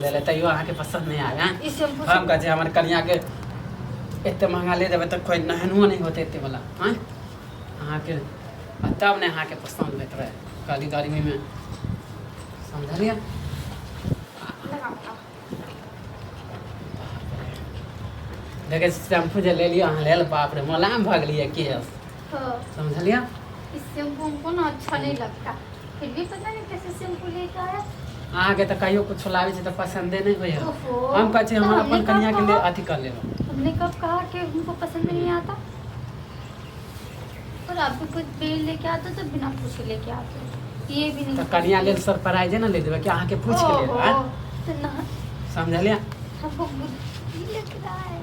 ले लेते यो अहाँ के पसंद नहीं आवे हैं इस शैम्पू हम कहे हमारे कन्या के इतने महंगा ले देवे तो कोई नहनुआ नहीं होते इतने वाला हैं अहाँ के तब ने अहाँ के पसंद लेते रहे काली गर्मी में समझलिए देखिए शैम्पू जो ले लियो अहाँ ले बाप रे मोलाम भाग लिए केस समझलिए इस शैम्पू हमको ना अच्छा नहीं लगता फिर भी पता नहीं कैसे शैम्पू लेकर आया अहाँ के तो कहियो कुछ लावे छै तो पसंदे नहीं होय ओहो, हम कहे हम तो अपन हमने कन्या के कब लिए कहा? अथी कर लेबो हमने कब कहा कि हमको पसंद नहीं आता और आप भी कुछ बेल लेके आते तो बिना पूछे लेके आते ये भी नहीं तो कन्या ले सरप्राइज ना ले देबे कि अहाँ के पूछ के लेबे ओहो, तो ना समझलिए हमको बुद्धि लग रहा है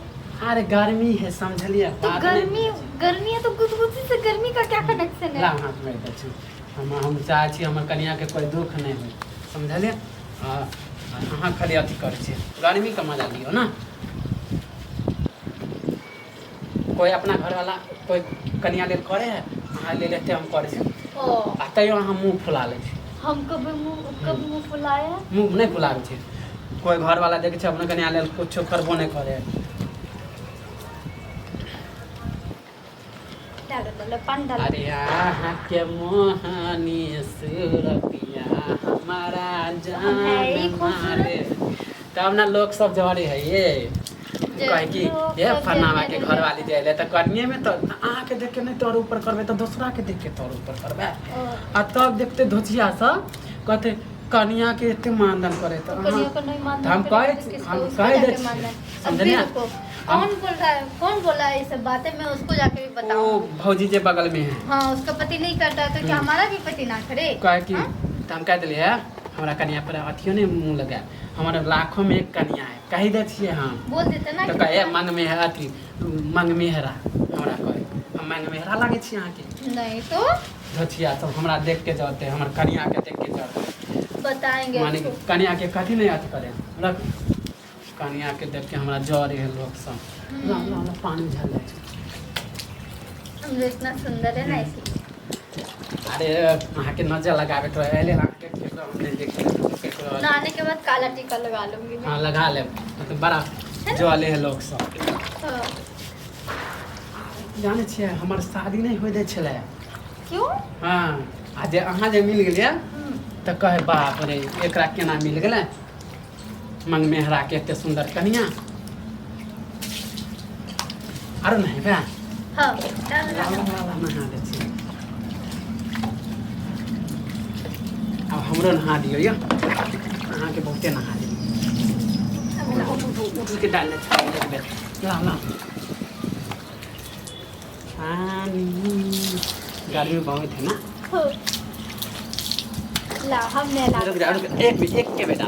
अरे गर्मी है समझलिए तो गर्मी है तो गुदगुदी से गर्मी का क्या कनेक्शन है ला हाथ में दे छी हम चाहे छी हमर कन्या के कोई दुख नहीं हो समझलिए अहाँ खाली अथी करै छी गर्मी का मजा लियो ना कोई अपना घर वाला कोई कन्या ले करे है अहाँ ले लेते हम करे छी ओ तैयो अहाँ मुँह फुला ले छी हम कभी मुंह फुलाया है मुँह नहीं फुलाबै छी कोई घर वाला देखे छै अपना कन्या लेल कुछो करबो नहीं करे डालो डालो पान डालो अरे यहाँ के मोहनी सूरतिया हमारा जान मारे तब ना लोग सब जड़े है ये कहे कि ये फरनावा के घर वाली जाए तो कनिए में तो अहाँ के देख के नहीं तोर ऊपर करबे तो दूसरा के देख के तोर ऊपर करबे आ तब देखते धोचिया सब कहते कनिया के इतने मानदान करे तो कनिया को नहीं मानदान हम कहे दे समझलिए कौन बोला है ये सब बातें मैं उसको जाके भी वो बताऊं भौजी जे बगल में है हाँ उसका पति नहीं करता है तो क्या हमारा भी पति ना करे कहे कि हाँ? तो हम कह दिलिए हमारा कन्या पर अथियो नहीं मुँह लगा हमारे लाखों में एक कन्या है कही दे छिए हम बोल देते ना तो कि कहे मंग में है अथी मंग मेहरा हमरा कहे हम मंग मेहरा लागे छी अहाँ के नहीं तो धोचिया सब हमरा देख के जाते हमर कन्या के देख के जाते बताएंगे माने उसको। कन्या के कथी नहीं अथी करे रख कन्या के देख के हमरा जरे है लोग सब ला ला ला पानी झल जाए छै हम इतना सुंदर है ना इसलिए अरे अहाँ के नजर लगावे तो एले अहाँ के केकरो हम नहीं देख केकरो नहाने के बाद काला टीका लगा लूंगी मैं हाँ लगा ले मतलब बड़ा जले है लोग सब हाँ। जाने छियै हमर शादी नहीं होय दे छले क्यों हाँ आ जे अहाँ जे मिल गेलिए तो कहे बाप रे एकरा केना मिल गेलै मंग मेहरा के एते सुंदर कन्या आरो नहीं बे हाँ डाल डाल। नहा दे छी अब हमरो नहा दियो यो अहाँ के बहुते नहा दियो उठ के डाल दे एक बेर ला ला पानी गर्मी बहुत है ना ला हमने ला रुक जा रुक एक के बेटा